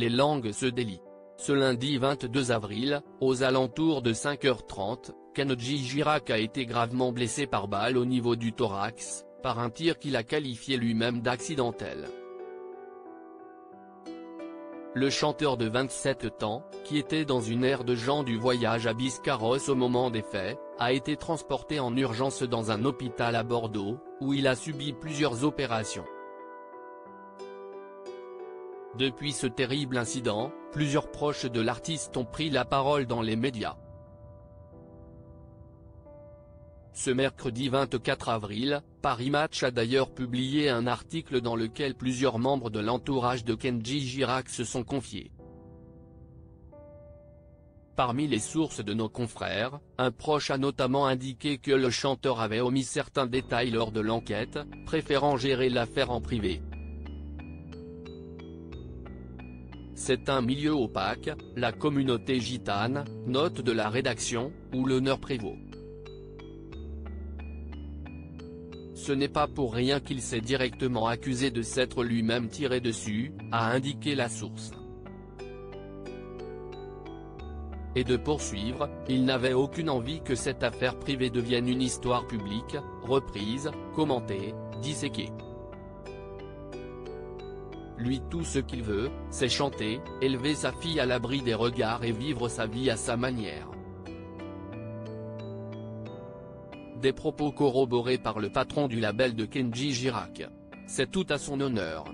les langues se délient. Ce lundi 22 avril, aux alentours de 5h30, Kenji Girac a été gravement blessé par balle au niveau du thorax, par un tir qu'il a qualifié lui-même d'accidentel. Le chanteur de 27 ans, qui était dans une aire de gens du voyage à Biscarrosse au moment des faits, a été transporté en urgence dans un hôpital à Bordeaux, où il a subi plusieurs opérations. Depuis ce terrible incident, plusieurs proches de l'artiste ont pris la parole dans les médias. Ce mercredi 24 avril, Paris Match a d'ailleurs publié un article dans lequel plusieurs membres de l'entourage de Kenji Girac se sont confiés. Parmi les sources de nos confrères, un proche a notamment indiqué que le chanteur avait omis certains détails lors de l'enquête, préférant gérer l'affaire en privé. C'est un milieu opaque, la communauté gitane, note de la rédaction, où l'honneur prévaut. Ce n'est pas pour rien qu'il s'est directement accusé de s'être lui-même tiré dessus, a indiqué la source. Et de poursuivre, il n'avait aucune envie que cette affaire privée devienne une histoire publique, reprise, commentée, disséquée. Lui tout ce qu'il veut, c'est chanter, élever sa fille à l'abri des regards et vivre sa vie à sa manière. Des propos corroborés par le patron du label de Kenji Girac. C'est tout à son honneur.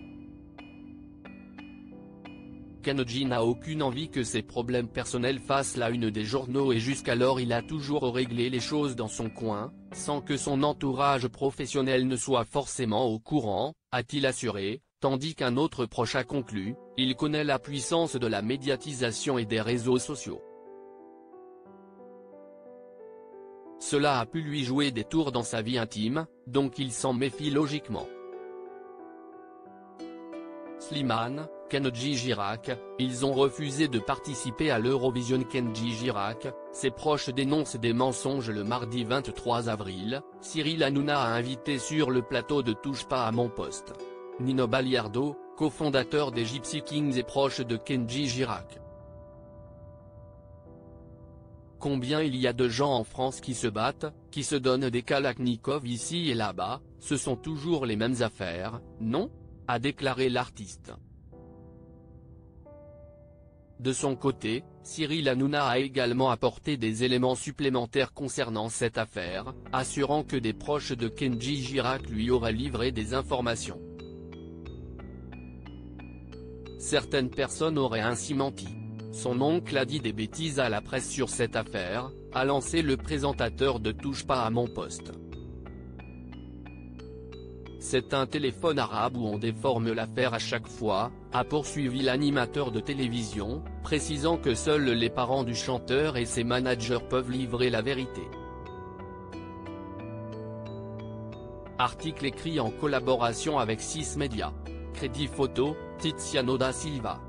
Kenji n'a aucune envie que ses problèmes personnels fassent la une des journaux et jusqu'alors il a toujours réglé les choses dans son coin, sans que son entourage professionnel ne soit forcément au courant, a-t-il assuré, tandis qu'un autre proche a conclu, il connaît la puissance de la médiatisation et des réseaux sociaux. Cela a pu lui jouer des tours dans sa vie intime, donc il s'en méfie logiquement. Slimane, Kenji Girac, ils ont refusé de participer à l'Eurovision. Kenji Girac, ses proches dénoncent des mensonges. Le mardi 23 avril, Cyril Hanouna a invité sur le plateau de Touche pas à mon poste Nino Baliardo, cofondateur des Gypsy Kings et proche de Kenji Girac. Combien il y a de gens en France qui se battent, qui se donnent des kalachnikovs ici et là-bas, ce sont toujours les mêmes affaires, non ? A déclaré l'artiste. De son côté, Cyril Hanouna a également apporté des éléments supplémentaires concernant cette affaire, assurant que des proches de Kenji Girac lui auraient livré des informations. Certaines personnes auraient ainsi menti. Son oncle a dit des bêtises à la presse sur cette affaire, a lancé le présentateur de Touche pas à mon poste. C'est un téléphone arabe où on déforme l'affaire à chaque fois, a poursuivi l'animateur de télévision, précisant que seuls les parents du chanteur et ses managers peuvent livrer la vérité. Article écrit en collaboration avec 6 médias. Crédit photo, Tiziano da Silva.